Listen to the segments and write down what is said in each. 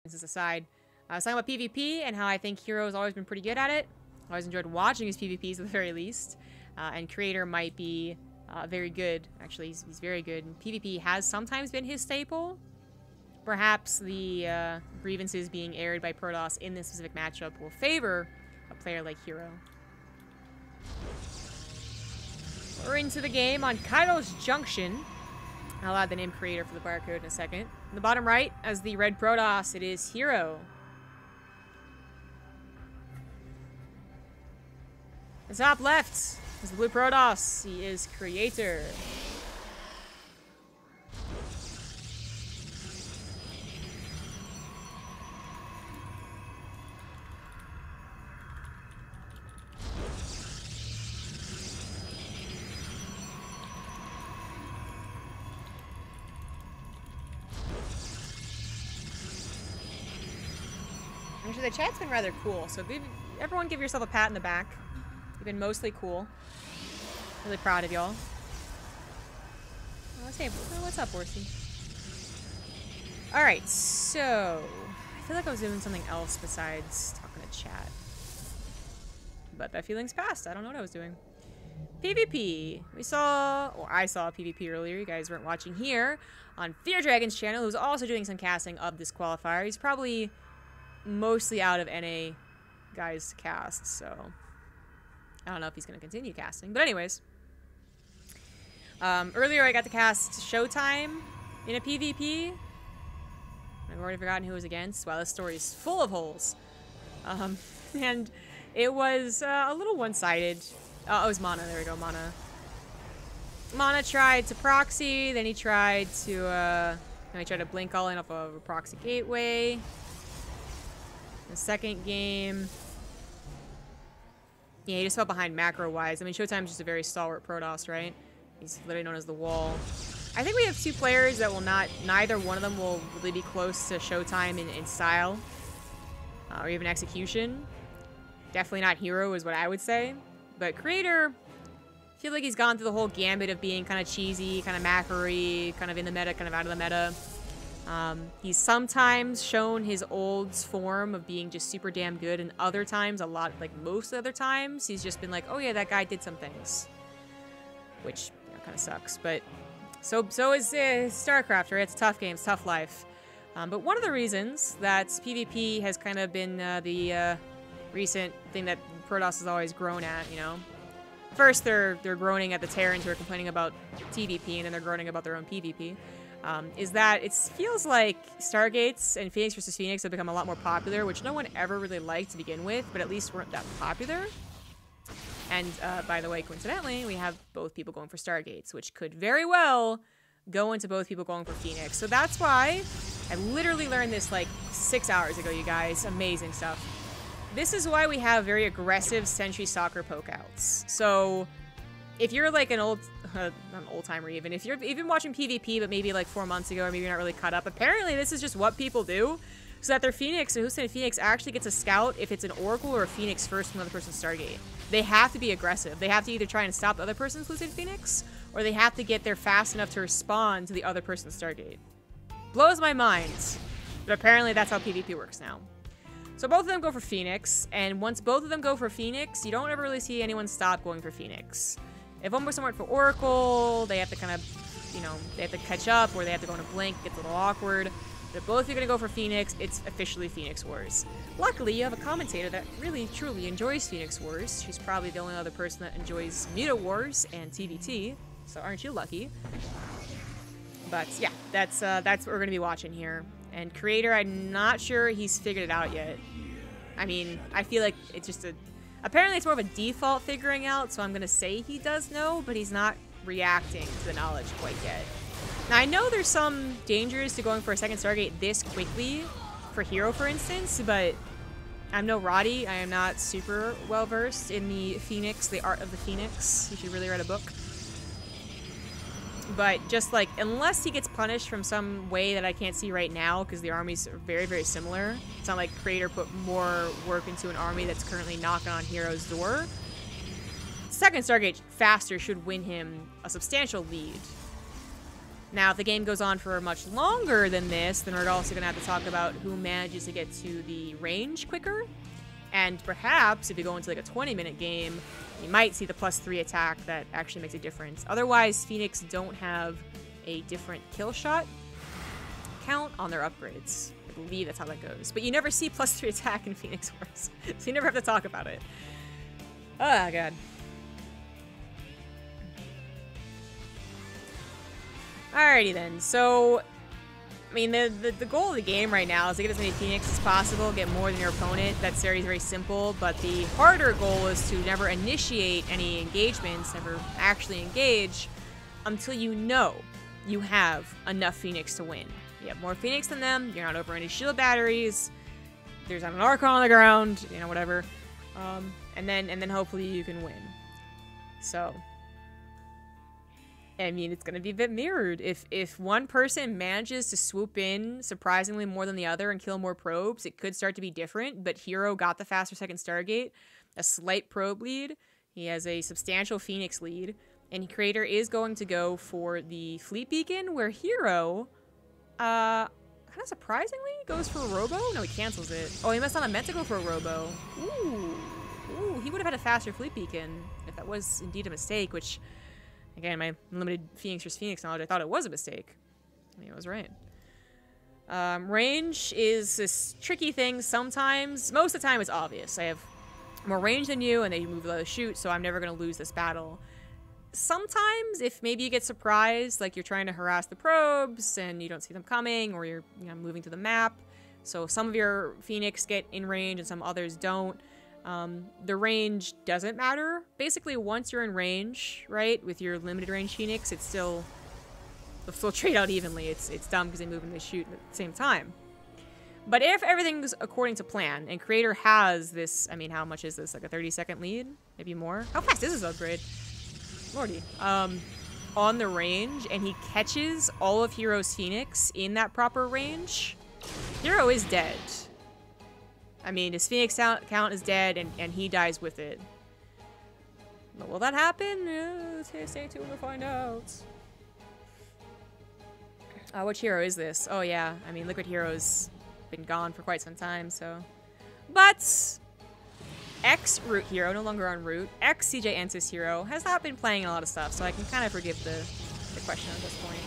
This is aside. I was talking about PvP and how I think herO's always been pretty good at it. I always enjoyed watching his PvPs at the very least. And Creator might be very good. Actually, he's very good. And PvP has sometimes been his staple. Perhaps the grievances being aired by Protoss in this specific matchup will favor a player like herO. We're into the game on Kaido's Junction. I'll add the name Creator for the barcode in a second. In the bottom right, as the red Protoss, it is herO. The top left is the blue Protoss. He is Creator. Actually, the chat's been rather cool, so everyone give yourself a pat in the back. You've been mostly cool. Really proud of y'all. Oh, hey, what's up, Horsey? Alright, so... I feel like I was doing something else besides talking to chat. But that feeling's passed. I don't know what I was doing. PvP. We saw... Or I saw PvP earlier. You guys weren't watching here. On Fear Dragon's channel, who's also doing some casting of this qualifier. He's probably mostly out of NA guys cast, so... I don't know if he's going to continue casting. But anyways. Earlier I got to cast Showtime in a PvP. I've already forgotten who it was against. Wow, this story is full of holes. And it was a little one-sided. Oh, it was Mana. There we go, Mana. Mana tried to proxy. Then he tried to blink all in off of a proxy gateway. The second game... Yeah, he just fell behind macro-wise. I mean, Showtime's just a very stalwart Protoss, right? He's literally known as the Wall. I think we have two players that will not... Neither one of them will really be close to Showtime in style. Or even execution. Definitely not herO is what I would say. But Creator... I feel like he's gone through the whole gambit of being kind of cheesy, kind of macro-y, kind of in the meta, kind of out of the meta. He's sometimes shown his old form of being just super damn good, and other times, most other times, he's just been like, oh yeah, that guy did some things. Which, you know, kind of sucks, but so is StarCraft, right? It's a tough game, it's tough life. But one of the reasons that PvP has kind of been the recent thing that Protoss has always grown at, you know? First, they're groaning at the Terrans who are complaining about TVP, and then they're groaning about their own PvP. Is that it feels like Stargates and Phoenix versus Phoenix have become a lot more popular, which no one ever really liked to begin with, but at least weren't that popular. And, by the way, coincidentally, we have both people going for Stargates, which could very well go into both people going for Phoenix. So that's why I literally learned this like 6 hours ago, you guys. Amazing stuff. This is why we have very aggressive Sentry Stalker pokeouts. So... if you're like an not an old-timer even, if you've been watching PvP but maybe like 4 months ago or maybe you're not really caught up, apparently this is just what people do so that their Phoenix, or Hussein Phoenix, actually gets a scout if it's an Oracle or a Phoenix first from another person's Stargate. They have to be aggressive. They have to either try and stop the other person's Hussein Phoenix or they have to get there fast enough to respond to the other person's Stargate. Blows my mind, but apparently that's how PvP works now. So both of them go for Phoenix, and once both of them go for Phoenix, you don't ever really see anyone stop going for Phoenix. If one person went for Oracle, they have to kind of, you know, they have to catch up, or they have to go into Blink, it gets a little awkward. But if both of you are going to go for Phoenix, it's officially Phoenix Wars. Luckily, you have a commentator that really, truly enjoys Phoenix Wars. She's probably the only other person that enjoys Muta Wars and TVT, so aren't you lucky? But yeah, that's what we're going to be watching here. And Creator, I'm not sure he's figured it out yet. I mean, I feel like it's just apparently it's more of a default figuring out, so I'm going to say he does know, but he's not reacting to the knowledge quite yet. Now, I know there's some dangers to going for a second Stargate this quickly, for herO, for instance, but I'm no Roddy. I am not super well-versed in the Phoenix, the art of the Phoenix. You should really read a book. But just like, unless he gets punished from some way that I can't see right now, because the armies are very, very similar. It's not like Creator put more work into an army that's currently knocking on herO's door. Second Stargate faster should win him a substantial lead. Now, if the game goes on for much longer than this, then we're also going to have to talk about who manages to get to the range quicker. And perhaps, if you go into like a 20-minute game, you might see the +3 attack that actually makes a difference. Otherwise, Phoenix don't have a different kill shot count on their upgrades. I believe that's how that goes. But you never see +3 attack in Phoenix Wars, so you never have to talk about it. Oh, God. Alrighty then, so, I mean, the goal of the game right now is to get as many Phoenix as possible, get more than your opponent. That's very, very simple, but the harder goal is to never initiate any engagements, never actually engage, until you know you have enough Phoenix to win. You have more Phoenix than them, you're not over any shield batteries, there's not an Archon on the ground, you know, whatever, and then hopefully you can win. So, I mean, it's going to be a bit mirrored. If one person manages to swoop in surprisingly more than the other and kill more probes, it could start to be different, but herO got the faster second Stargate, a slight probe lead, he has a substantial Phoenix lead, and Creator is going to go for the Fleet Beacon, where herO, kind of surprisingly, goes for a Robo? No, he cancels it. Oh, he must not have meant to go for a Robo. Ooh, he would have had a faster Fleet Beacon if that was indeed a mistake, which... Again, my limited Phoenix vs. Phoenix knowledge, I thought it was a mistake. I mean, I was right. Range is this tricky thing sometimes. Most of the time it's obvious. I have more range than you, and they move low to shoot, so I'm never going to lose this battle. Sometimes, if maybe you get surprised, like you're trying to harass the probes, and you don't see them coming, or you're moving to the map, so some of your Phoenix get in range, and some others don't. The range doesn't matter. Basically, once you're in range, right, with your limited range Phoenix, it's still, they'll still trade out evenly. It's dumb because they move and they shoot at the same time. But if everything's according to plan, and Creator has this, I mean, how much is this? Like a 30-second lead? Maybe more? How fast is this upgrade? Lordy. On the range, and he catches all of herO's Phoenix in that proper range, herO is dead. I mean, his Phoenix count is dead, and he dies with it. But will that happen? Stay tuned to find out. Which herO is this? Oh, yeah. I mean, Liquid herO's been gone for quite some time, so... But... Ex-Root herO, no longer on Root. Ex-CJ Ensis herO has not been playing a lot of stuff, so I can kind of forgive the question at this point.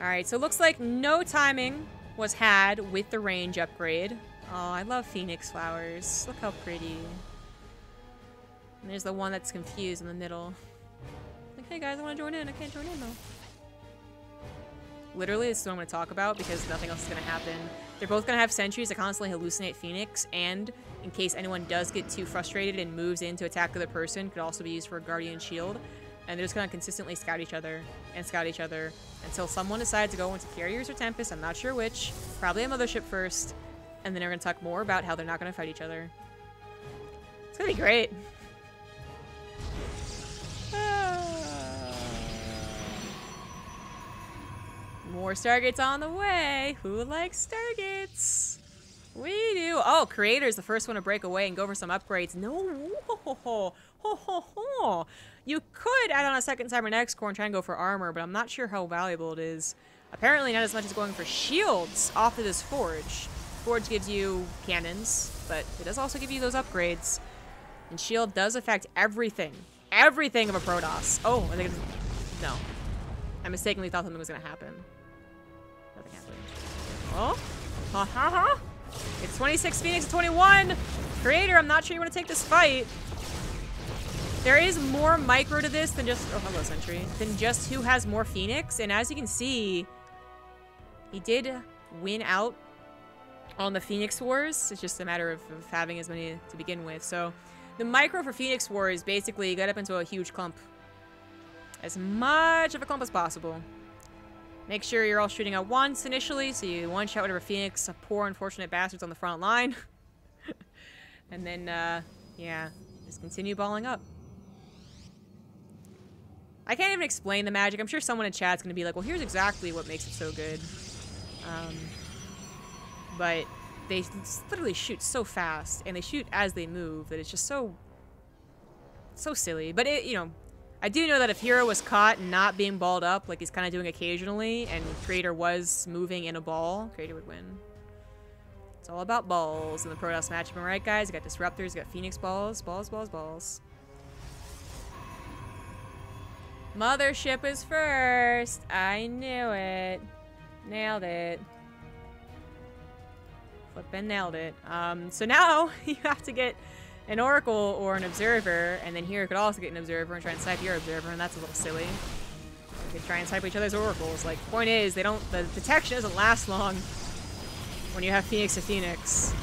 Alright, so it looks like no timing was had with the range upgrade. Oh, I love Phoenix flowers. Look how pretty. And there's the one that's confused in the middle. Like, hey guys, I want to join in. I can't join in though. Literally, this is what I'm going to talk about because nothing else is going to happen. They're both going to have sentries that constantly hallucinate Phoenix, and in case anyone does get too frustrated and moves in to attack the other person, could also be used for a Guardian Shield. And they're just going to consistently scout each other until someone decides to go into Carriers or Tempest, I'm not sure which, probably a Mothership first, and then they're going to talk more about how they're not going to fight each other. It's going to be great. More Stargates on the way. Who likes Stargates? We do. Oh, Creator's the first one to break away and go for some upgrades. No. You could add on a second Cyber X-Core and try and go for armor, but I'm not sure how valuable it is. Apparently not as much as going for shields off of this Forge. Forge gives you cannons, but it does also give you those upgrades. And shield does affect everything. Everything of a Protoss. Oh, I think it's... No. I mistakenly thought something was going to happen. Nothing happened. Oh? Ha ha ha! It's 26 Phoenix to 21! Creator, I'm not sure you want to take this fight. There is more micro to this than just... Oh, hello, Sentry. Than just who has more Phoenix. And as you can see, he did win out on the Phoenix Wars. It's just a matter of having as many to begin with. So the micro for Phoenix Wars basically got up into a huge clump. As much of a clump as possible. Make sure you're all shooting at once initially, so you one-shot whatever Phoenix, poor unfortunate bastards on the front line. And then, yeah, just continue balling up. I can't even explain the magic. I'm sure someone in chat's gonna be like, well, here's exactly what makes it so good. But they literally shoot so fast, and they shoot as they move, that it's just so silly. But it, you know, I do know that if herO was caught not being balled up, like he's kind of doing occasionally, and Creator was moving in a ball, Creator would win. It's all about balls in the Protoss matchup, am I right, guys? You got Disruptors, you got Phoenix balls, balls. Mothership is first. I knew it. Nailed it. Flippin' nailed it. So now you have to get an Oracle or an Observer, and then here could also get an Observer and try and snipe your Observer, and that's a little silly. You could try and snipe each other's Oracles. Like, point is, the detection doesn't last long when you have Phoenix to Phoenix.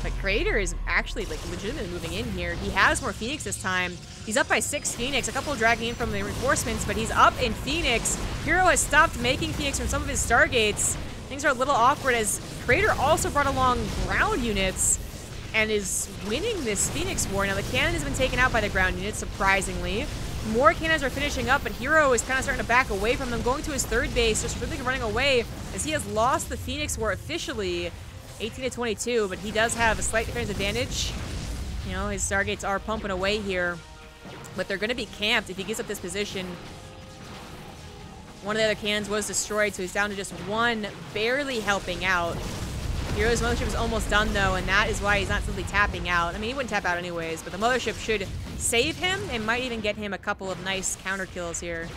But Creator is actually, like, legitimately moving in here. He has more Phoenix this time. He's up by 6 Phoenix, a couple dragging in from the reinforcements, but he's up in Phoenix. herO has stopped making Phoenix from some of his Stargates. Things are a little awkward as Creator also brought along ground units and is winning this Phoenix war. Now, the cannon has been taken out by the ground units, surprisingly. More cannons are finishing up, but herO is kind of starting to back away from them, going to his third base, just really running away as he has lost the Phoenix war officially. 18-22, but he does have a slight defense advantage. You know, his Stargates are pumping away here, but they're going to be camped if he gives up this position. One of the other cannons was destroyed, so he's down to just one, barely helping out. herO's Mothership is almost done, though, and that is why he's not simply tapping out. I mean, he wouldn't tap out anyways, but the Mothership should save him and might even get him a couple of nice counter kills here.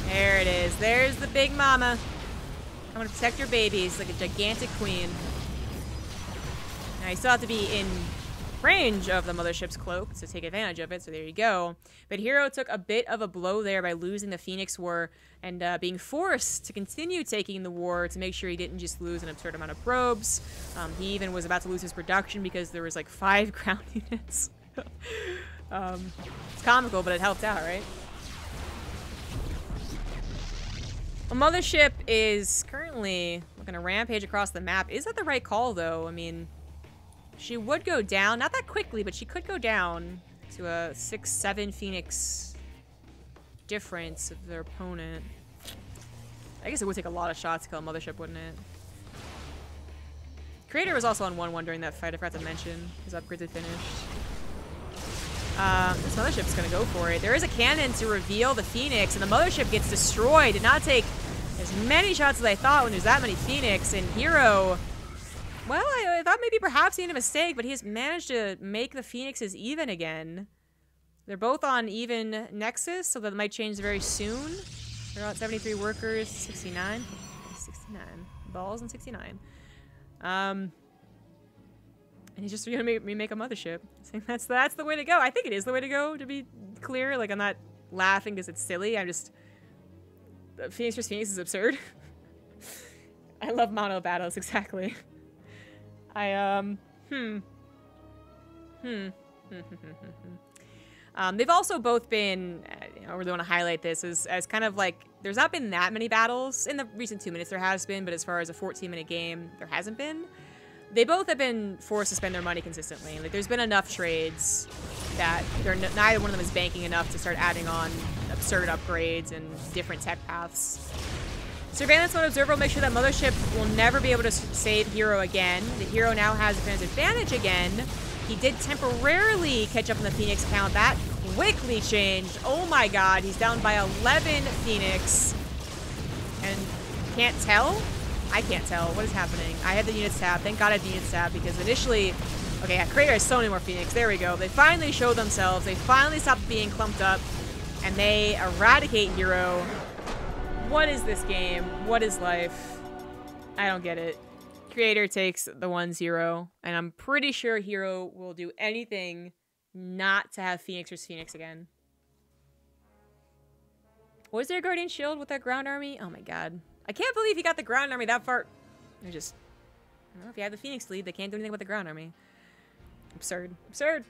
There it is. There's the big mama. I'm gonna protect your babies like a gigantic queen. Now, you still have to be in range of the Mothership's cloak to take advantage of it, so there you go. But herO took a bit of a blow there by losing the Phoenix War and being forced to continue taking the war to make sure he didn't just lose an absurd amount of probes. He even was about to lose his production because there was like 5 ground units. It's comical, but it helped out, right? Well, Mothership is currently looking to rampage across the map. Is that the right call, though? I mean, she would go down. Not that quickly, but she could go down to a 6-7 Phoenix difference of their opponent. I guess it would take a lot of shots to kill a Mothership, wouldn't it? Creator was also on 1-1 during that fight. I forgot to mention. His upgrades had finished. This Mothership's gonna go for it. There is a cannon to reveal the Phoenix, and the Mothership gets destroyed. Did not take as many shots as I thought when there's that many Phoenix. And herO, well, I thought maybe perhaps he made a mistake, but he has managed to make the Phoenixes even again. They're both on even Nexus, so that might change very soon. They're at 73 workers, 69. 69. Balls and 69. And he's just gonna remake a Mothership. I think that's the way to go. I think it is the way to go, to be clear. Like, I'm not laughing because it's silly. I'm just... Phoenix vs. Phoenix is absurd. I love mono battles, exactly. They've also both been, I really want to highlight this as kind of like, there's not been that many battles. In the recent 2 minutes there has been, but as far as a 14-minute game, there hasn't been. They both have been forced to spend their money consistently. Like, there's been enough trades that neither one of them is banking enough to start adding on absurd upgrades and different tech paths. Surveillance mode Observer will make sure that Mothership will never be able to save herO again. The herO now has a defensive advantage again. He did temporarily catch up on the Phoenix count. That quickly changed. Oh my god, he's down by 11 Phoenix. And can't tell? I can't tell. What is happening? I had the units tab. Thank god I had the units tab, because initially... Okay, yeah, Creator has so many more Phoenix. There we go. They finally showed themselves. They finally stopped being clumped up. And they eradicate herO. What is this game? What is life? I don't get it. Creator takes the 1-0. And I'm pretty sure herO will do anything not to have Phoenix vs. Phoenix again. Was there a Guardian Shield with that ground army? Oh my god. I can't believe he got the ground army that far. I don't know, if you have the Phoenix lead, they can't do anything with the ground army. Absurd. Absurd.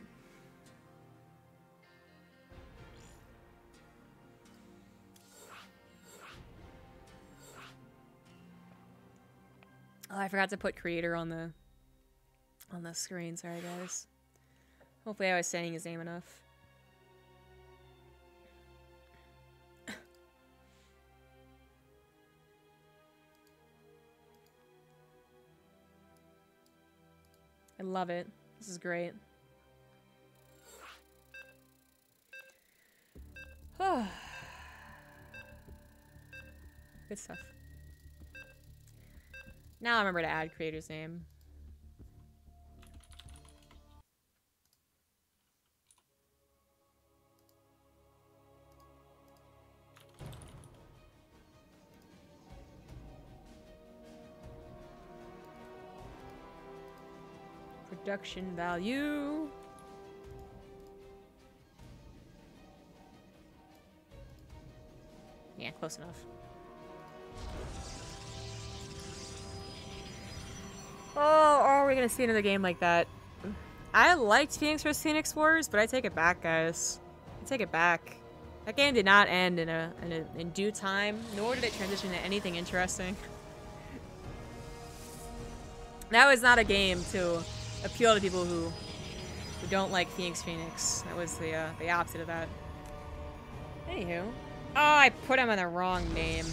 Oh, I forgot to put Creator on the screen. Sorry, guys. Hopefully I was saying his name enough. love it. This is great. Good stuff. Now I remember to add creator's name. Production value. Yeah, close enough. Oh, are we gonna see another game like that? I liked Phoenix vs. Phoenix Wars, but I take it back, guys. I take it back. That game did not end in due time, nor did it transition to anything interesting. That was not a game to appeal to people who don't like Phoenix. That was the opposite of that. Anywho. Oh, I put him on the wrong name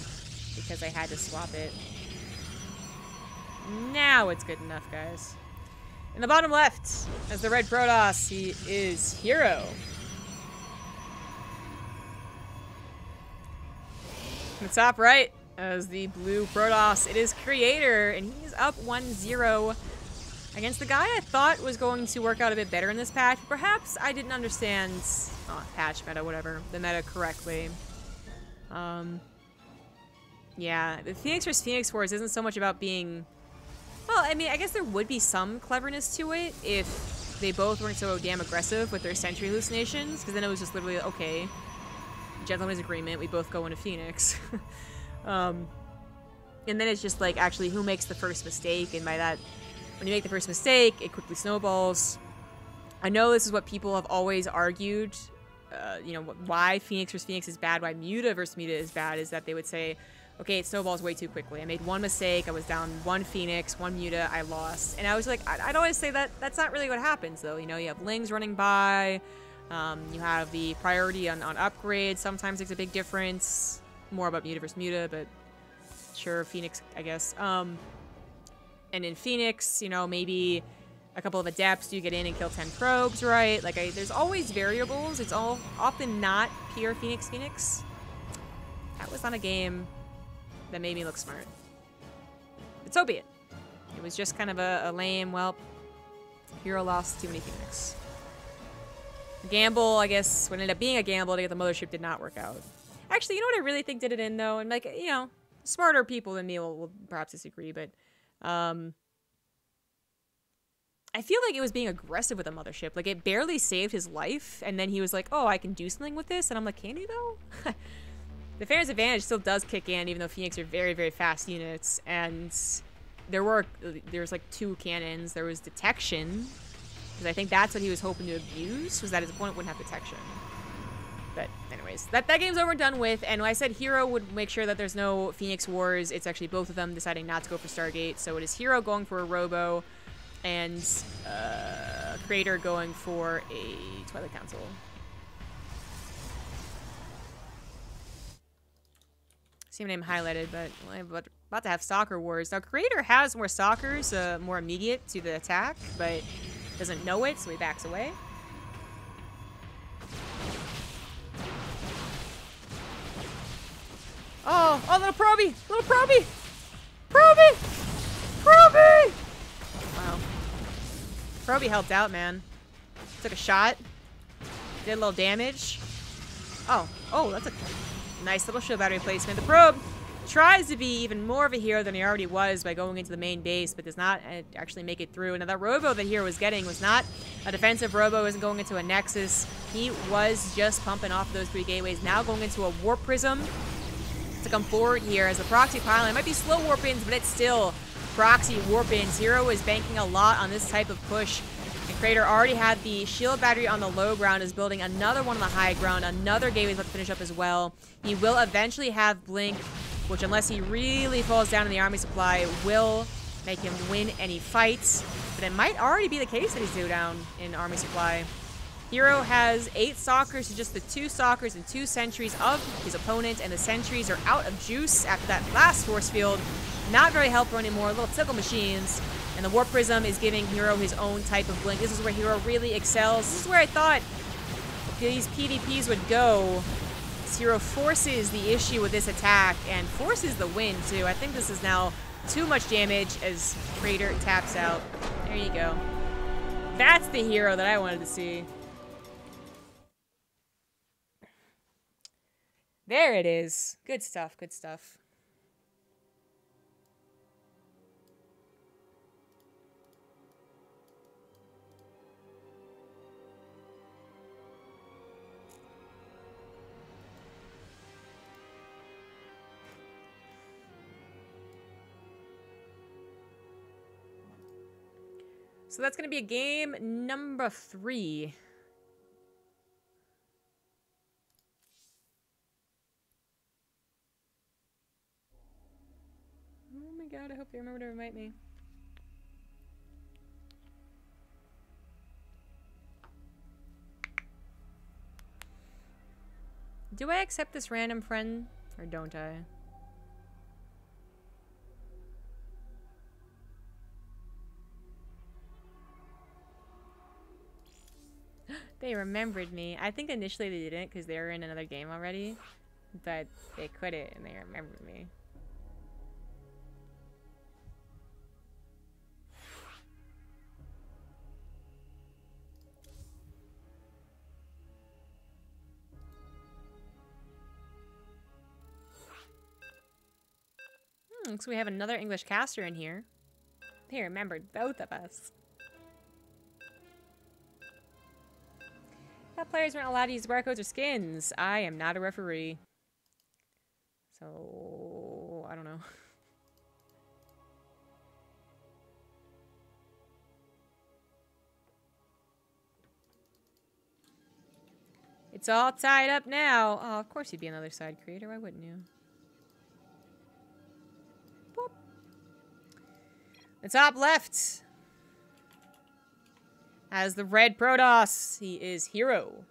because I had to swap it. Now it's good enough, guys. In the bottom left, as the red Protoss, he is herO. In the top right, as the blue Protoss, it is Creator, and he's up 1-0 against the guy I thought was going to work out a bit better in this patch. Perhaps I didn't understand patch meta, whatever, the meta correctly. Yeah, the Phoenix vs. Phoenix Wars isn't so much about being... Well, I mean, I guess there would be some cleverness to it if they both weren't so damn aggressive with their sentry hallucinations, because then it was just literally, okay, gentleman's agreement, we both go into Phoenix. And then it's just like, actually, who makes the first mistake, and by that, when you make the first mistake, it quickly snowballs. I know this is what people have always argued, you know, why Phoenix vs. Phoenix is bad, why Muta vs. Muta is bad, is that they would say, okay, it snowballs way too quickly. I made one mistake, I was down one Phoenix, one Muta, I lost. And I was like, I'd always say that that's not really what happens, though. You know, you have Lings running by, you have the priority on upgrades, sometimes makes a big difference. More about Muta vs. Muta, but sure, Phoenix, I guess. And in Phoenix, you know, maybe a couple of adepts do get in and kill 10 probes, right? Like, there's always variables. It's all often not pure Phoenix. That was not a game that made me look smart. But so be it. It was just kind of a lame, well, herO lost too many Phoenix. The gamble, I guess, what ended up being a gamble to get the mothership did not work out. Actually, you know what I really think did it in, though? And, like, you know, smarter people than me will perhaps disagree, but I feel like it was being aggressive with the mothership. Like, it barely saved his life, and then he was like, oh, I can do something with this? And I'm like, can you, though? The fairness advantage still does kick in, even though Phoenix are very, very fast units. And there was like 2 cannons. There was detection, because I think that's what he was hoping to abuse, was that his opponent wouldn't have detection. But anyways, that game's over and done with. And when I said herO would make sure that there's no Phoenix Wars, it's actually both of them deciding not to go for Stargate. So it is herO going for a Robo, and Creator going for a Twilight Council. Same name highlighted, but I'm about to have Stalker Wars. Now, Creator has more Stalkers, more immediate to the attack, but doesn't know it, so he backs away. Oh, little Proby! Little Proby! Proby! Proby! Wow. Proby helped out, man. Took a shot. Did a little damage. Oh, that's a nice little shield battery placement. The probe tries to be even more of a hero than he already was by going into the main base, but does not actually make it through. Now, that Robo that herO was getting was not a defensive Robo, isn't going into a Nexus. He was just pumping off those 3 gateways, now going into a Warp Prism to come forward here as the proxy pylon. It might be slow warp-ins, but it's still proxy warp-ins. herO is banking a lot on this type of push. And Creator already had the shield battery on the low ground, is building another one on the high ground. Another gateway is about to finish up as well. He will eventually have Blink, which, unless he really falls down in the army supply, will make him win any fights. But it might already be the case that he's due down in army supply. herO has 8 Stalkers to just the 2 Stalkers and 2 Sentries of his opponent, and the Sentries are out of juice after that last force field. Not very helpful anymore. Little tickle machines. And the Warp Prism is giving herO his own type of blink. This is where herO really excels. This is where I thought these PvPs would go. herO forces the issue with this attack and forces the win, too. I think this is now too much damage as Crater taps out. There you go. That's the herO that I wanted to see. There it is. Good stuff, good stuff. So that's going to be a game number 3. Oh my god, I hope they remember to invite me. Do I accept this random friend, or don't I? They remembered me. I think initially they didn't because they were in another game already, but they quit it and they remembered me. Looks like we have another English caster in here. They remembered both of us. Top players weren't allowed to use barcodes or skins. I am not a referee. So, I don't know. It's all tied up now. Oh, of course you'd be another side creator. Why wouldn't you? Boop. The top left has the red Protoss. He is herO.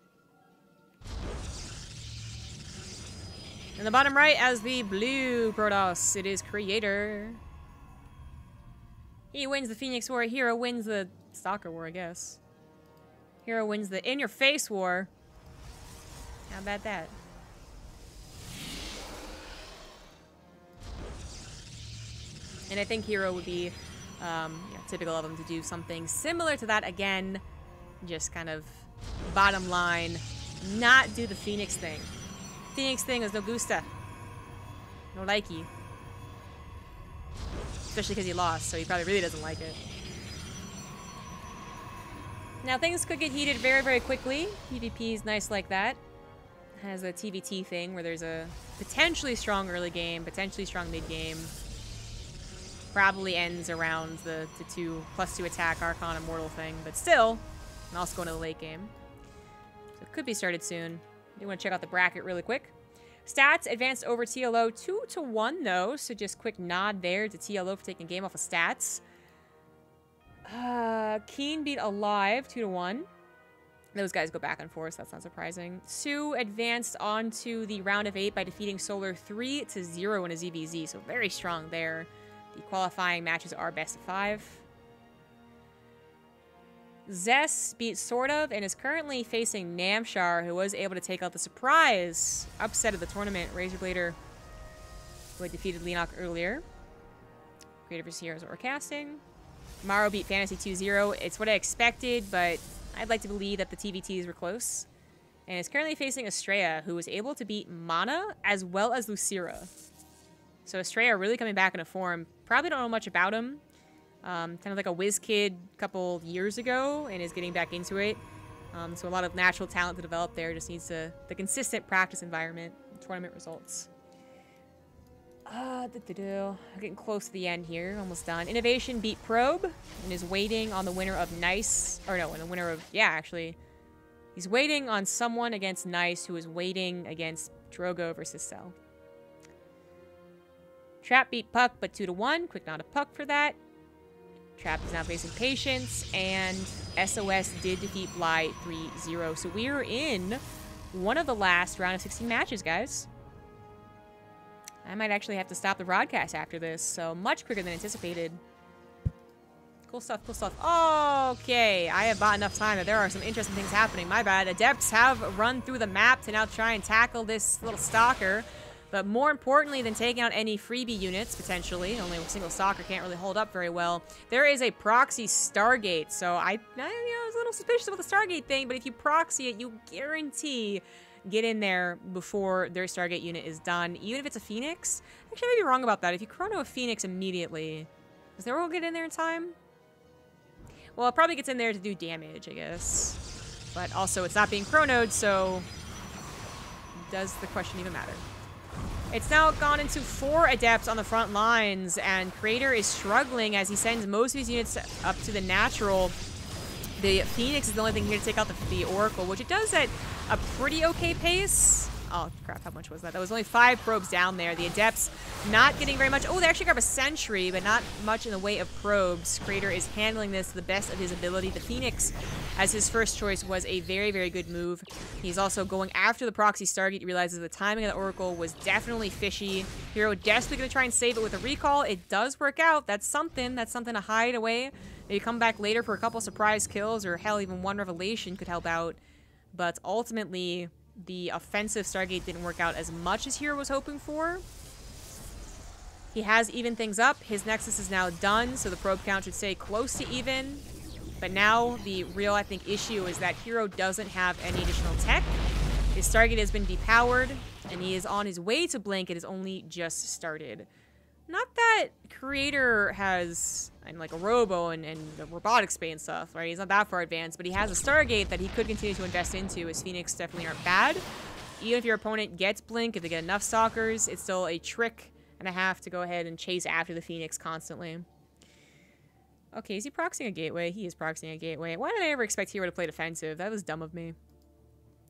In the bottom right, as the blue Protoss, it is Creator. He wins the Phoenix War. herO wins the Stalker War, I guess. herO wins the in-your-face war. How about that? And I think herO would be typical of him to do something similar to that again. Just kind of bottom line, not do the Phoenix thing. Phoenix thing is no gusta. No likey. Especially because he lost, so he probably really doesn't like it. Now things could get heated very, very quickly. PvP is nice like that. Has a TVT thing where there's a potentially strong early game, potentially strong mid game. Probably ends around the 2+2 attack Archon Immortal thing, but still, and also going to the late game. So it could be started soon. You want to check out the bracket really quick. Stats advanced over TLO 2-1 though, so just quick nod there to TLO for taking game off of stats. Keen beat Alive 2-1. Those guys go back and forth, so that's not surprising. Sue advanced onto the round of 8 by defeating Solar 3-0 in a ZVZ, so very strong there. The qualifying matches are best of 5. Zess beat Sort of and is currently facing Namshar, who was able to take out the surprise upset of the tournament, Razorblader, who had defeated Leonok earlier. Creator vs. Heroes that we're casting. Maro beat Fantasy 2-0. It's what I expected, but I'd like to believe that the TVTs were close. And is currently facing Estrella, who was able to beat Mana as well as Lucira. So Estrella really coming back into form. Probably don't know much about him. Kind of like a whiz kid a couple years ago and is getting back into it. So a lot of natural talent to develop there. Just needs the consistent practice environment and tournament results. Getting close to the end here. Almost done. Innovation beat Probe and is waiting on the winner of Nice. Or no, the winner of... Yeah, actually. He's waiting on someone against Nice who is waiting against Drogo versus Cell. Trap beat Puck, but 2-1. Quick nod of Puck for that. Trap is now facing Patience, and SOS did defeat Bly 3-0. So we are in one of the last round of 16 matches, guys. I might actually have to stop the broadcast after this, so much quicker than anticipated. Cool stuff, cool stuff. Okay, I have bought enough time that there are some interesting things happening. My bad. Adepts have run through the map to now try and tackle this little Stalker. But more importantly than taking out any freebie units, potentially, only a single Stalker can't really hold up very well, there is a proxy Stargate. So I was a little suspicious about the Stargate thing, but if you proxy it, you guarantee get in there before their Stargate unit is done, even if it's a Phoenix. Actually, I may be wrong about that. If you chrono a Phoenix immediately, does the herO get in there in time? Well, it probably gets in there to do damage, I guess. But also, it's not being chronoed, so does the question even matter? It's now gone into 4 Adepts on the front lines, and Creator is struggling as he sends most of his units up to the natural. The Phoenix is the only thing here to take out the Oracle, which it does at a pretty okay pace. Oh, crap, how much was that? That was only 5 probes down there. The Adepts not getting very much. Oh, they actually grab a Sentry, but not much in the way of probes. Creator is handling this to the best of his ability. The Phoenix, as his first choice, was a very, very good move. He's also going after the Proxy Stargate. He realizes the timing of the Oracle was definitely fishy. herO desperately going to try and save it with a recall. It does work out. That's something. That's something to hide away. Maybe come back later for a couple surprise kills, or hell, even one revelation could help out. But ultimately, the offensive Stargate didn't work out as much as herO was hoping for. He has even things up. His Nexus is now done, so the probe count should stay close to even. But now the real, I think, issue is that herO doesn't have any additional tech. His Stargate has been depowered, and he is on his way to blink. It has only just started. Not that Creator has, and like a Robo and the robotics bay and stuff, right? He's not that far advanced, but he has a Stargate that he could continue to invest into. His Phoenix definitely aren't bad. Even if your opponent gets blink, if they get enough Stalkers, it's still a trick and a half to go ahead and chase after the Phoenix constantly. Okay, is he proxying a gateway? He is proxying a gateway. Why did I ever expect herO to play defensive? That was dumb of me.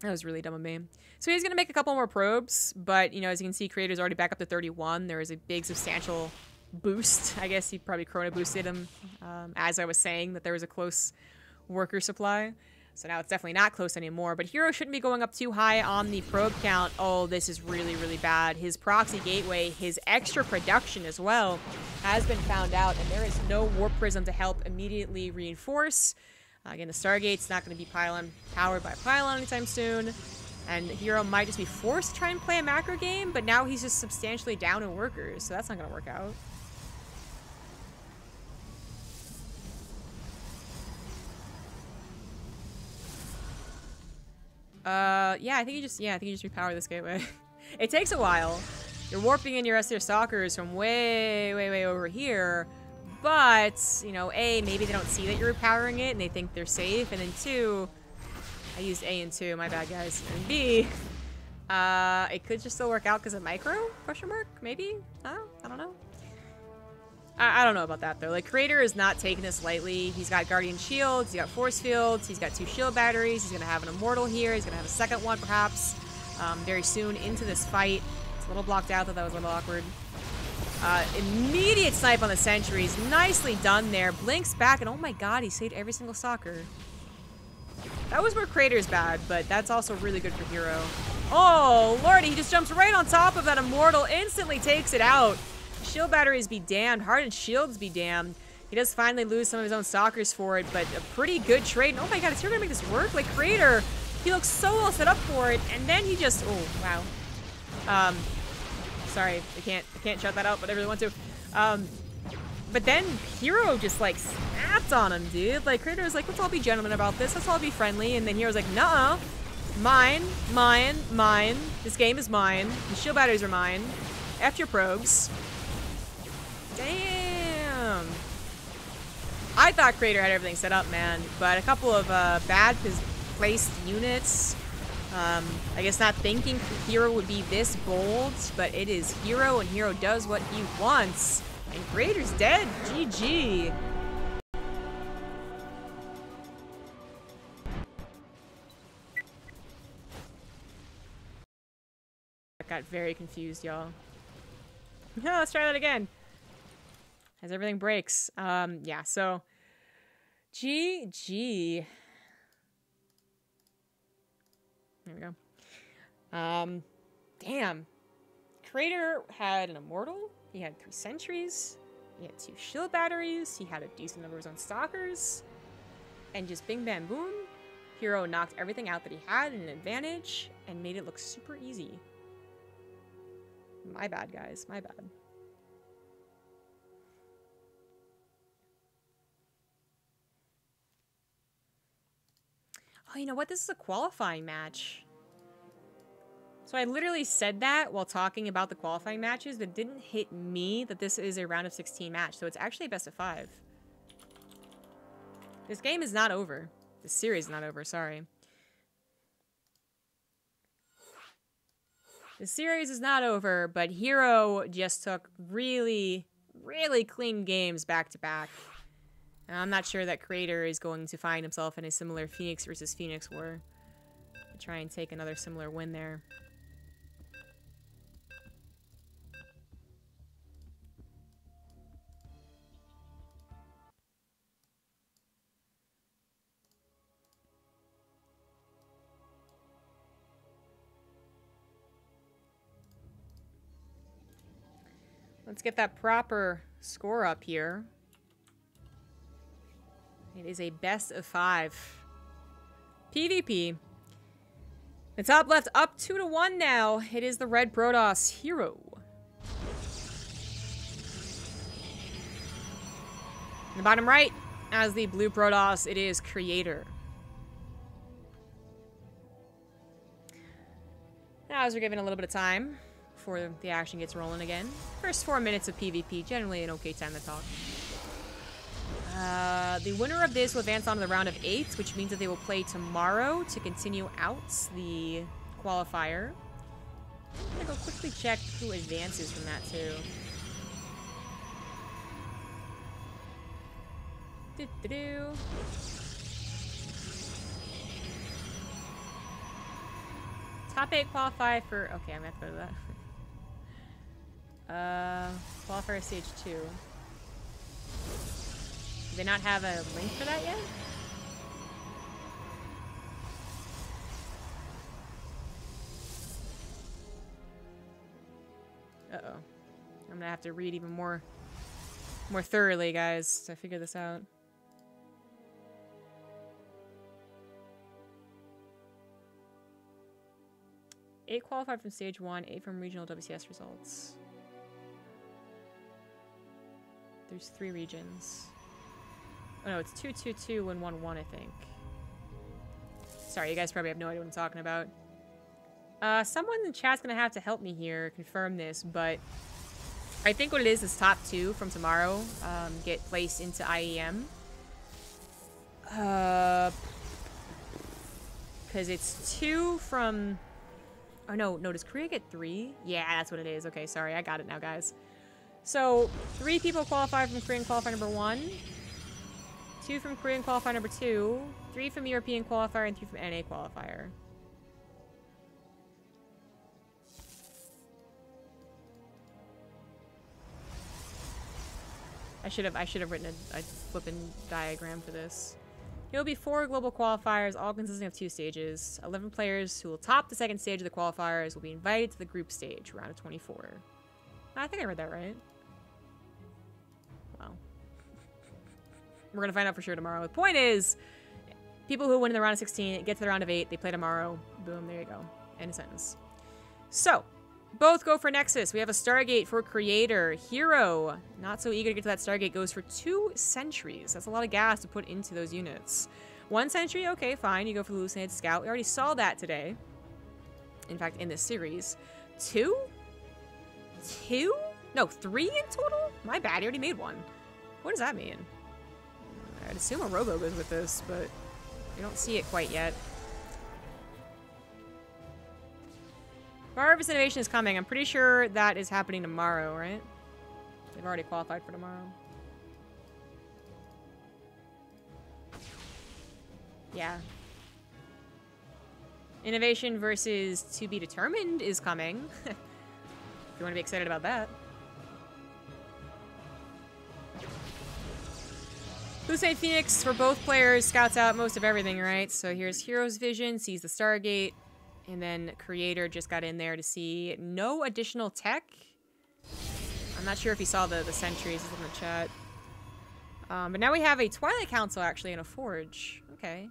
That was really dumb of me. So he's going to make a couple more probes, but, you know, as you can see, Creator's already back up to 31. There is a big, substantial boost. I guess he probably chrono boosted him, as I was saying, that there was a close worker supply. So now it's definitely not close anymore, but herO shouldn't be going up too high on the probe count. Oh, this is really, really bad. His proxy gateway, his extra production as well, has been found out, and there is no warp prism to help immediately reinforce. Again, the Stargate's not going to be powered by a pylon anytime soon. And herO might just be forced to try and play a macro game, but now he's just substantially down in workers, so that's not going to work out. Yeah, I think you just repower this gateway. It takes a while. You're warping in your rest of your Stalkers from way, way, way over here. But, you know, A, maybe they don't see that you're repowering it and they think they're safe. And then 2, I used A and 2, my bad, guys. And B, it could just still work out because of micro? Question mark? Maybe? I don't know. I don't know about that, though. Like, Creator is not taking this lightly. He's got Guardian Shields, he's got Force Fields, he's got 2 shield batteries, he's going to have an Immortal here, he's going to have a second one, perhaps, very soon into this fight. It's a little blocked out, though that was a little awkward. Immediate snipe on the sentries. Nicely done there. Blinks back, and oh my god, he saved every single Stalker. That was where Creator's bad, but that's also really good for herO. Oh, lordy, he just jumps right on top of that Immortal, instantly takes it out. Shield batteries be damned. Hardened shields be damned. He does finally lose some of his own Stalkers for it, but a pretty good trade. And oh my god, is herO gonna make this work? Like, Creator, he looks so well set up for it, and then he just, oh, wow. Sorry, I can't shut that out, but I really want to. But then herO just like snapped on him, dude. Like, Creator was like, let's all be gentlemen about this. Let's all be friendly. And then herO's like, nuh-uh. Mine. This game is mine. The shield batteries are mine. F your probes. Damn. I thought Creator had everything set up, man. But a couple of bad placed units. I guess not thinking herO would be this bold, but it is herO, and herO does what he wants. And Creator's dead. GG. I got very confused, y'all. Let's try that again. As everything breaks. Yeah, so GG. There we go. Damn. Creator had an Immortal. He had 3 sentries. He had 2 shield batteries. He had a decent number of his own stalkers. And just bing, bam, boom. herO knocked everything out that he had in an advantage and made it look super easy. My bad, guys. My bad. Oh, you know what? This is a qualifying match. So I literally said that while talking about the qualifying matches, but it didn't hit me that this is a round of 16 match. So it's actually a best of 5. This game is not over. This series is not over, sorry. The series is not over, but herO just took really, really clean games back to back. And I'm not sure that Creator is going to find himself in a similar Phoenix versus Phoenix war. To try and take another similar win there. Let's get that proper score up here. It is a best of 5. PvP. The top left up 2-1 now. It is the red Protoss herO. In the bottom right, as the blue Protoss, it is Creator. Now, as we're given a little bit of time before the action gets rolling again. First 4 minutes of PvP, generally an okay time to talk. The winner of this will advance on to the round of 8, which means that they will play tomorrow to continue out the qualifier. I'm gonna go quickly check who advances from that too. Top 8 qualify for... Okay, I'm gonna have to go to that. Qualifier stage 2. Do they not have a link for that yet? Uh-oh. I'm gonna have to read even more thoroughly, guys, to figure this out. Eight qualified from stage 1, 8 from regional WCS results. There's 3 regions. Oh no, it's 2-2-2 and 1-1, I think. Sorry, you guys probably have no idea what I'm talking about. Someone in the chat's gonna have to help me here confirm this, but I think what it is top 2 from tomorrow get placed into IEM. Because it's 2 from... Oh, no, does Korea get 3? Yeah, that's what it is. Okay, sorry, I got it now, guys. So, 3 people qualify from Korean qualifier number 1. 2 from Korean qualifier number 2. 3 from European qualifier, and 3 from NA qualifier. I should have written a flippin' diagram for this. It will be 4 global qualifiers, all consisting of 2 stages. 11 players who will top the second stage of the qualifiers will be invited to the group stage, round of 24. I think I read that right. Well, we're gonna find out for sure tomorrow. The point is, people who win in the round of 16 get to the round of 8. They play tomorrow. Boom, there you go. End of sentence. So, both go for Nexus. We have a Stargate for Creator. herO, not so eager to get to that Stargate, goes for 2 sentries. That's a lot of gas to put into those units. 1 sentry, okay, fine. You go for the Hallucinated Scout. We already saw that today. In fact, in this series. 2? 2? No, 3 in total? My bad, I already made 1. What does that mean? I'd assume a Robo goes with this, but we don't see it quite yet. Harvest Innovation is coming. I'm pretty sure that is happening tomorrow, right? They've already qualified for tomorrow. Yeah. Innovation versus To Be Determined is coming. If you want to be excited about that. Hallucinated Phoenix for both players scouts out most of everything, right? So here's herO's vision, sees the Stargate. And then Creator just got in there to see no additional tech. I'm not sure if he saw the sentries in the chat. But now we have a Twilight Council, actually, and a Forge. Okay.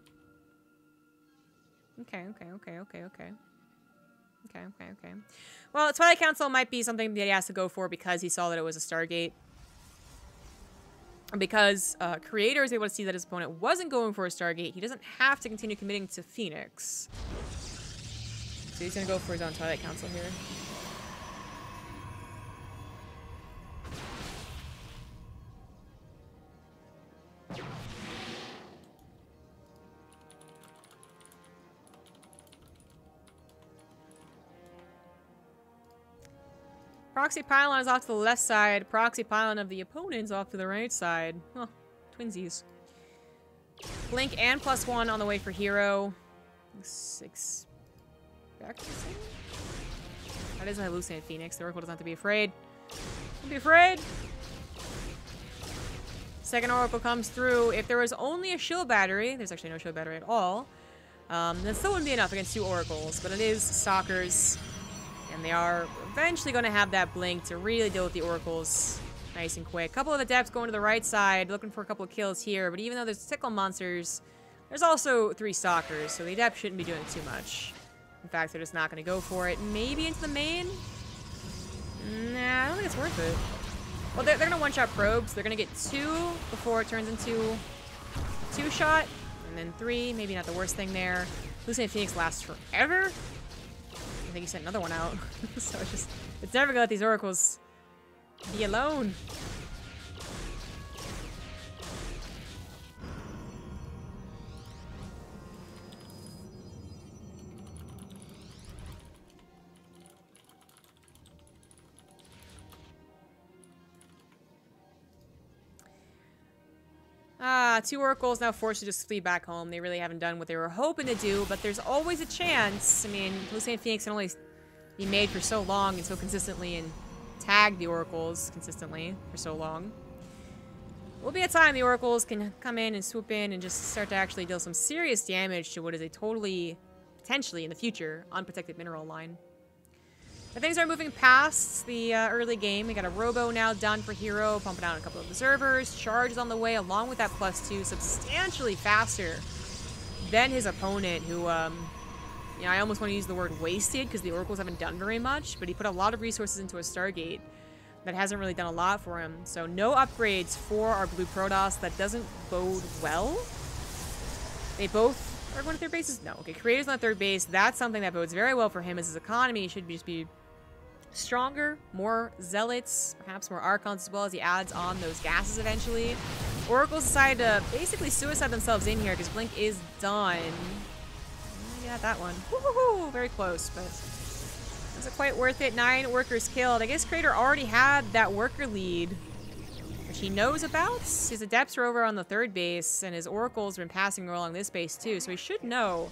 Okay. Well, Twilight Council might be something that he has to go for because he saw that it was a Stargate. Because Creator is able to see that his opponent wasn't going for a Stargate, he doesn't have to continue committing to Phoenix. So he's going to go for his own Twilight Council here. Proxy Pylon is off to the left side. Proxy Pylon of the opponent's off to the right side. Huh. Twinsies. Blink and +1 on the way for herO. Back to the same? That is a hallucinate Phoenix. The Oracle doesn't have to be afraid. Don't be afraid! Second Oracle comes through. If there was only a shield battery, there's actually no shield battery at all, then still wouldn't be enough against 2 Oracles. But it is Stalkers. And they are eventually going to have that blink to really deal with the Oracles nice and quick. A couple of Adepts going to the right side, looking for a couple of kills here. But even though there's Tickle monsters, there's also 3 Stalkers, so the Adept shouldn't be doing too much. In fact, they're just not going to go for it. Maybe into the main? Nah, I don't think it's worth it. Well, they're going to one-shot probes. They're going to get 2 before it turns into 2-shot. And then 3, maybe not the worst thing there. Hallucinate Phoenix lasts forever. I think he sent another one out. So it's never gonna let these Oracles be alone. Ah, 2 Oracles now forced to just flee back home. They really haven't done what they were hoping to do, but there's always a chance. I mean, Hallucinate Phoenix can only be made for so long and so consistently and tag the Oracles consistently for so long. Will be a time the Oracles can come in and swoop in and just start to actually deal some serious damage to what is a totally, potentially in the future, unprotected mineral line. But things are moving past the early game. We got a Robo now done for herO, pumping out a couple of observers. Charge is on the way along with that +2, substantially faster than his opponent, who, you know, I almost want to use the word wasted because the Oracles haven't done very much, but he put a lot of resources into a Stargate that hasn't really done a lot for him. So no upgrades for our blue Protoss. That doesn't bode well. They both are going to 3rd bases? No. Okay, Creator's on 3rd base. That's something that bodes very well for him, as his economy should just be stronger, more Zealots, perhaps more Archons as well, as he adds on those gases eventually. Oracles decide to basically suicide themselves in here because Blink is done. Maybe not that one. Woohoo! Very close, but was it quite worth it? 9 workers killed. I guess Creator already had that worker lead, which he knows about. His Adepts are over on the 3rd base, and his Oracles have been passing along this base too, so he should know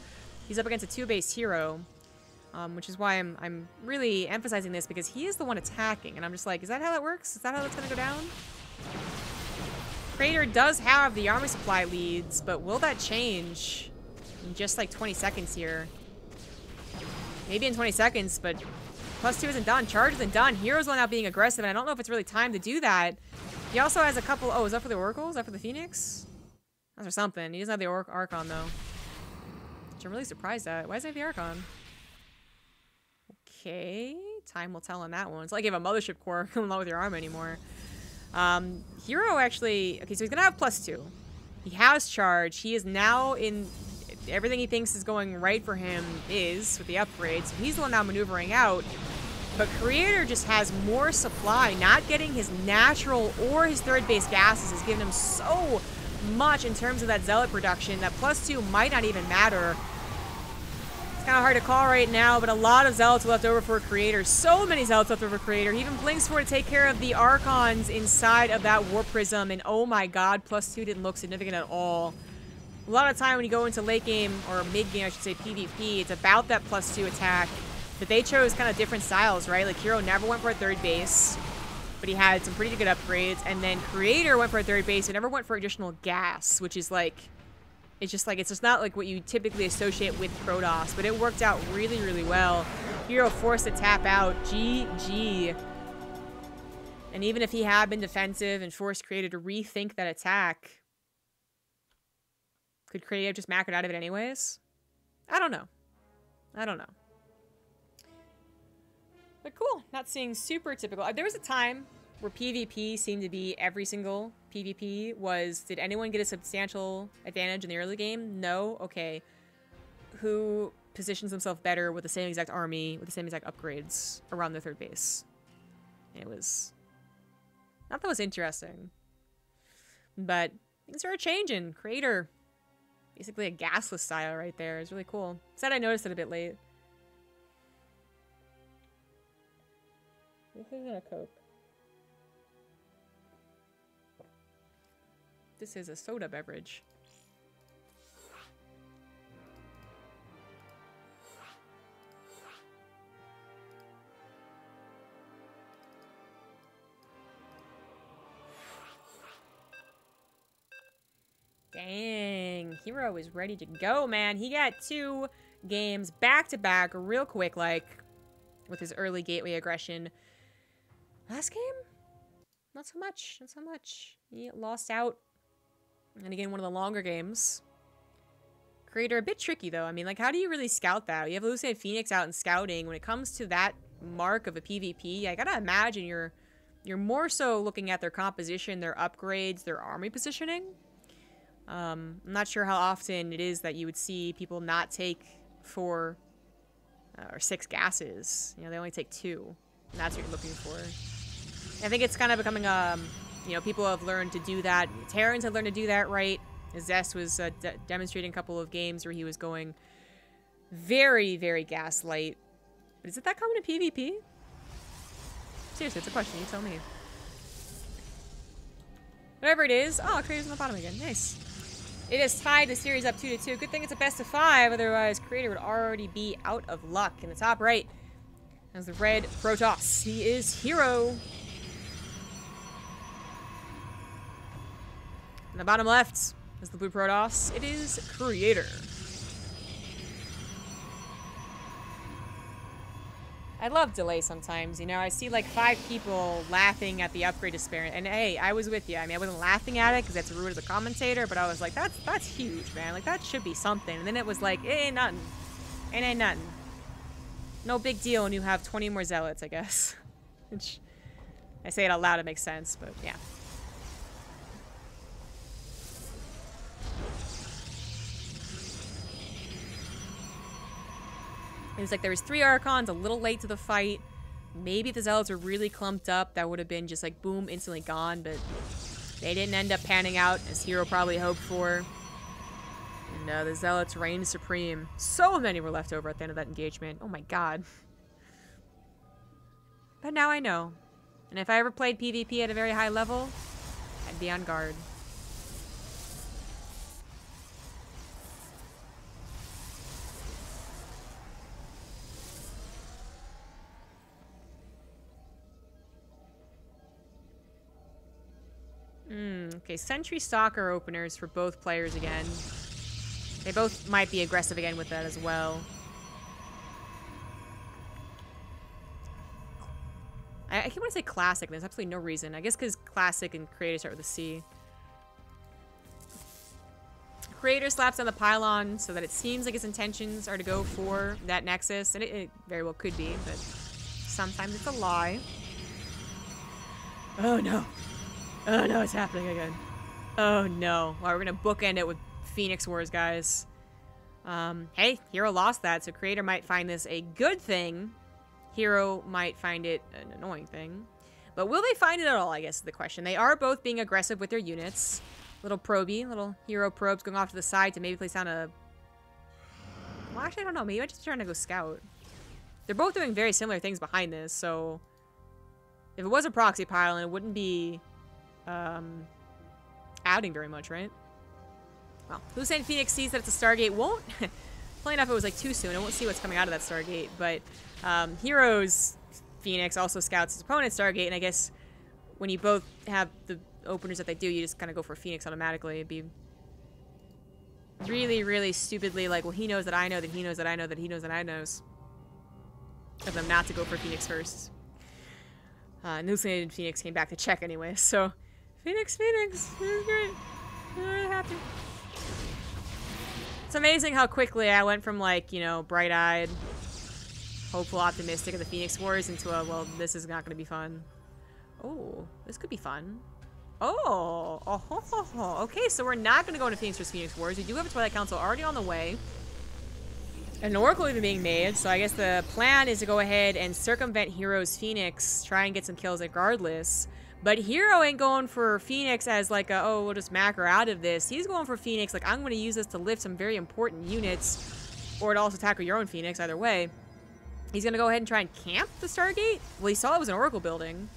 he's up against a 2-base herO. Which is why I'm really emphasizing this, because he is the one attacking, and I'm just like, is that how that works? Is that how that's gonna go down? Creator does have the army supply leads, but will that change in just like 20 seconds here? Maybe in 20 seconds, but +2 isn't done. Charge isn't done. herO's one out being aggressive, and I don't know if it's really time to do that. He also has a couple... Oh, is that for the Oracle? Is that for the Phoenix? That's for something. He doesn't have the Archon, though. Which I'm really surprised at. Why doesn't he have the Archon? Okay, time will tell on that one. It's like you have a Mothership Core along with your arm anymore. herO actually... Okay, so he's going to have +2. He has charge. He is now in... Everything he thinks is going right for him is with the upgrades. So he's the one now maneuvering out. But Creator just has more supply. Not getting his natural or his 3rd base gases has given him so much in terms of that Zealot production that +2 might not even matter. Kind of hard to call right now, but a lot of Zealots left over for Creator. So many Zealots left over for Creator. He even blinks for to take care of the Archons inside of that Warp Prism, and oh my god, +2 didn't look significant at all. A lot of time when you go into late game, or mid game I should say, PvP, it's about that +2 attack. But they chose kind of different styles, right? Like herO never went for a 3rd base, but he had some pretty good upgrades, and then Creator went for a 3rd base, but never went for additional gas, which is like... It's just not like what you typically associate with Protoss, but it worked out really, really well. herO forced to tap out. GG. And even if he had been defensive and forced Creator to rethink that attack, could Creator just macroed out of it anyways? I don't know. I don't know. But cool. Not seeing super typical. There was a time where PvP seemed to be every single PvP was, did anyone get a substantial advantage in the early game? No? Okay. Who positions themselves better with the same exact army, with the same exact upgrades around their third base? It was... I thought that was interesting. But things are changing. Creator. Basically a gasless style right there. It's really cool. Said I noticed it a bit late. This isn't a Coke. This is a soda beverage. Dang, herO is ready to go, man. He got 2 games back to back real quick, like, with his early gateway aggression. Last game? Not so much, not so much. He lost out. And again, one of the longer games. Creator, a bit tricky, though. I mean, like, how do you really scout that? You have Lucid Phoenix out in scouting. When it comes to that mark of a PvP, I gotta imagine you're more so looking at their composition, their upgrades, their army positioning. I'm not sure how often it is that you would see people not take 4 or 6 gases. You know, they only take 2. And that's what you're looking for. I think it's kind of becoming, you know, people have learned to do that. Terrans have learned to do that right. Zest was demonstrating a couple of games where he was going very, very gaslight. But is it that common in PvP? Seriously, it's a question. You tell me. Whatever it is. Oh, Creator's on the bottom again. Nice. It has tied the series up 2-2. Good thing it's a best of 5. Otherwise, Creator would already be out of luck. In the top right, as the red Protoss. He is herO. In the bottom left, as the blue Protoss, it is Creator. I love delay sometimes, you know. I see like 5 people laughing at the upgrade despair, and hey, I was with you. I mean, I wasn't laughing at it because that's rude as a commentator, but I was like, that's huge, man. Like, that should be something. And then it was like, it ain't nothing. It ain't nothing. No big deal when you have 20 more zealots, I guess. Which, I say it out loud, it makes sense, but yeah. It was like there was 3 Archons, a little late to the fight. Maybe if the Zealots were really clumped up, that would have been just like, boom, instantly gone. But they didn't end up panning out, as herO probably hoped for. And the Zealots reigned supreme. So many were left over at the end of that engagement. Oh my god. But now I know. And if I ever played PvP at a very high level, I'd be on guard. Okay, Sentry Stalker openers for both players again. They both might be aggressive again with that as well. I keep want to say classic. There's absolutely no reason. I guess because classic and creator start with a C. Creator slaps on the pylon so that it seems like his intentions are to go for that nexus. And it very well could be, but sometimes it's a lie. Oh no. Oh no, it's happening again. Oh no. Well, we're gonna bookend it with Phoenix Wars, guys. Hey, herO lost that, so Creator might find this a good thing. herO might find it an annoying thing. But will they find it at all, I guess is the question. They are both being aggressive with their units. Little proby, little herO probes going off to the side to maybe place down a... Well, actually, I don't know. Maybe I'm just trying to go scout. They're both doing very similar things behind this, so... If it was a proxy pylon, it wouldn't be... adding very much, right? Well, Lucid Phoenix sees that it's a Stargate. Won't... Plain enough, it was like too soon. I won't see what's coming out of that Stargate, but herO's Phoenix also scouts his opponent's Stargate, and I guess when you both have the openers that they do, you just kind of go for Phoenix automatically. It'd be really, really stupidly like, well, he knows that I know that he knows that I know that he knows that I knows of them not to go for Phoenix first. Hallucinated Phoenix came back to check anyway, so... Phoenix! This is great. I'm really happy. It's amazing how quickly I went from, like, you know, bright-eyed, hopeful, optimistic of the Phoenix Wars into a, well, this is not going to be fun. Oh, this could be fun. Oh, okay, so we're not going to go into Phoenix vs. Phoenix Wars. We do have a Twilight Council already on the way. An Oracle even being made, so I guess the plan is to go ahead and circumvent herO's Phoenix, try and get some kills regardless. But herO ain't going for Phoenix as like a, oh, we'll just macro out of this. He's going for Phoenix like, I'm going to use this to lift some very important units, or to also tackle your own Phoenix, either way. He's going to go ahead and try and camp the Stargate? Well, he saw it was an Oracle building.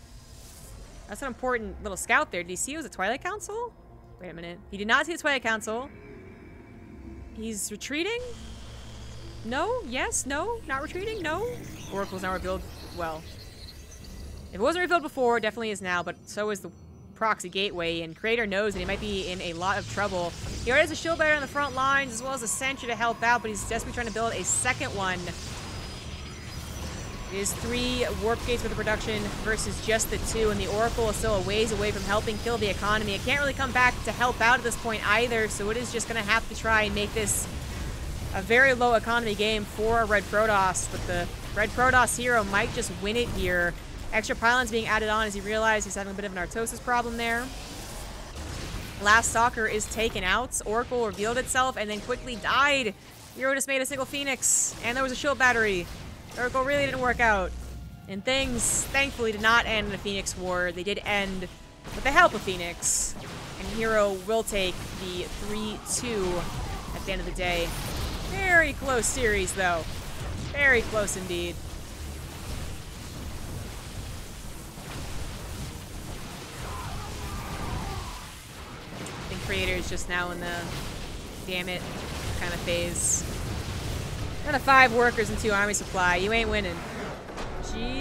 That's an important little scout there. Did he see it was a Twilight Council? Wait a minute. He did not see the Twilight Council. He's retreating? No? Yes? No? Not retreating? No? Oracle's now revealed. Well, if it wasn't revealed before, it definitely is now, but so is the proxy gateway, and Creator knows that he might be in a lot of trouble. He already has a shield bearer on the front lines, as well as a sentry to help out, but he's desperately trying to build a second one. It is 3 warp gates for the production versus just the 2, and the Oracle is still a ways away from helping kill the economy. It can't really come back to help out at this point either, so it is just going to have to try and make this a very low economy game for Red Protoss, but the Red Protoss herO might just win it here. Extra pylons being added on as he realized he's having a bit of an artosis problem there. Last Stalker is taken out. Oracle revealed itself and then quickly died. herO just made a single Phoenix, and there was a shield battery. Oracle really didn't work out. And things, thankfully, did not end in a Phoenix War. They did end with the help of Phoenix. And herO will take the 3-2 at the end of the day. Very close series, though. Very close indeed. I think Creator is just now in the damn it kind of phase. Down to 5 workers and 2 army supply. You ain't winning. Gee.